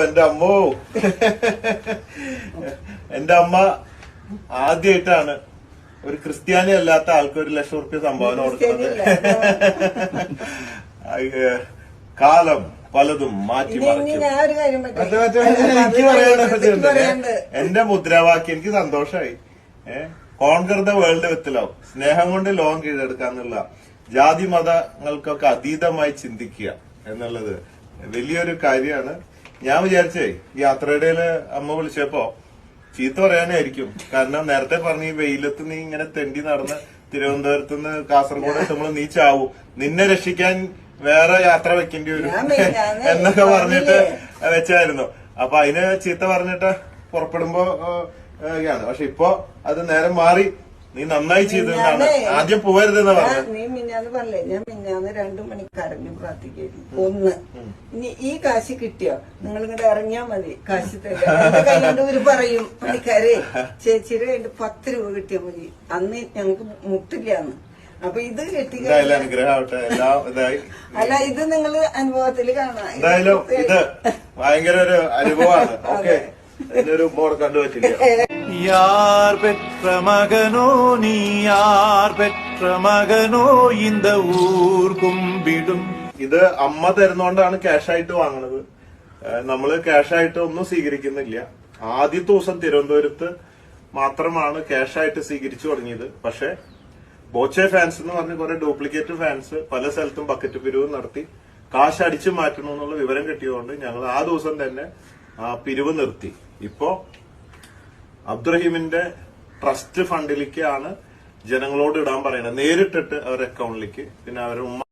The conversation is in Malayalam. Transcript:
എന്റെ അമ്മോ എന്റെ അമ്മ ആദ്യമായിട്ടാണ് ഒരു ക്രിസ്ത്യാനി അല്ലാത്ത ആൾക്ക് 1 ലക്ഷം റുപ്യ സംഭാവന കൊടുക്കുന്നത്. കാലം പലതും മാറ്റി മറിച്ചു. എന്റെ മുദ്രാവാക്യം എനിക്ക് സന്തോഷമായി. Conquer the world with love, സ്നേഹം കൊണ്ട് ലോകം കീഴടക്കാന്നുള്ള, ജാതി മതങ്ങൾക്കൊക്കെ അതീതമായി ചിന്തിക്കുക എന്നുള്ളത് വലിയൊരു കാര്യമാണ്. ഞാൻ വിചാരിച്ചേ ഈ യാത്രയിടയില് അമ്മ വിളിച്ചപ്പോ ചീത്ത പറയാനായിരിക്കും. കാരണം നേരത്തെ പറഞ്ഞ ഈ വെയിലത്ത് നീ ഇങ്ങനെ തെണ്ടി നടന്ന് തിരുവനന്തപുരത്ത് നിന്ന് കാസർഗോഡ് എത്തുമ്പോൾ നീ ചാവും, നിന്നെ രക്ഷിക്കാൻ വേറെ യാത്ര വെക്കേണ്ടി വരും എന്നൊക്കെ പറഞ്ഞിട്ട് വെച്ചായിരുന്നു. അപ്പൊ അതിന് ചീത്ത പറഞ്ഞിട്ട് പുറപ്പെടുമ്പോ പക്ഷെ ഇപ്പൊ അത് നേരം മാറി. നീ നന്നായി ചെയ്തതാണ്. ആദ്യം പോവരുതെന്ന് പറഞ്ഞു. നീ മിഞ്ഞാന്ന് പറഞ്ഞേ, ഞാൻ മിഞ്ഞാന്ന് 2 മണിക്കരഞ്ഞു പ്രാർത്ഥിക്കായിരുന്നു. ഇനി ഈ കാശ് കിട്ടിയോ നിങ്ങൾ ഇങ്ങോട്ട് ഇറങ്ങിയാ മതി, കാശ് തരാം. ഒരു പറയും പണിക്കാരെ ചേച്ചിയുടെ കയ്യിൽ 10 രൂപ കിട്ടിയാ മതി, അന്ന് ഞങ്ങക്ക് മുട്ടില്ലാന്ന്. അപ്പൊ ഇത് കിട്ടി. അല്ല, ഇത് നിങ്ങള് അനുഭവത്തിൽ കാണാം. എന്തായാലും ഇത് ഭയങ്കര ഒരു അനുഭവമാണ്. ഓക്കെ, ഇതിനൊരു മോഡ് കണ്ടുപറ്റില്ല. யார் பெற்ற மகனோ நீ, யார் பெற்ற மகனோ இந்த ஊர் கும்பிடும். ഇത് അമ്മ തരുന്നോണ്ടാണ് ക്യാഷായിട്ട് വാങ്ങണത്. നമ്മള് ക്യാഷായിട്ട് ഒന്നും സ്വീകരിക്കുന്നില്ല. ആദ്യത്തെ ദിവസം തിരുവനന്തപുരത്ത് മാത്രമാണ് ക്യാഷായിട്ട് സ്വീകരിച്ചു തുടങ്ങിയത്. പക്ഷെ ബോച്ചെ ഫാൻസ് എന്ന് പറഞ്ഞ കുറെ ഡ്യൂപ്ലിക്കേറ്റ് ഫാൻസ് പല സ്ഥലത്തും ബക്കറ്റ് പിരിവ് നടത്തി കാശ് അടിച്ചു മാറ്റണമെന്നുള്ള വിവരം കിട്ടിയതുകൊണ്ട് ഞങ്ങൾ ആ ദിവസം തന്നെ പിരിവ് നിർത്തി. ഇപ്പോ അബ്ദുറഹീമിന്റെ ട്രസ്റ്റ് ഫണ്ടിലേക്കാണ് ജനങ്ങളോട് ഇടാൻ പറയുന്നത്, നേരിട്ടിട്ട് അവരുടെ അക്കൗണ്ടിലേക്ക്. പിന്നെ അവരുടെ ഉമ്മ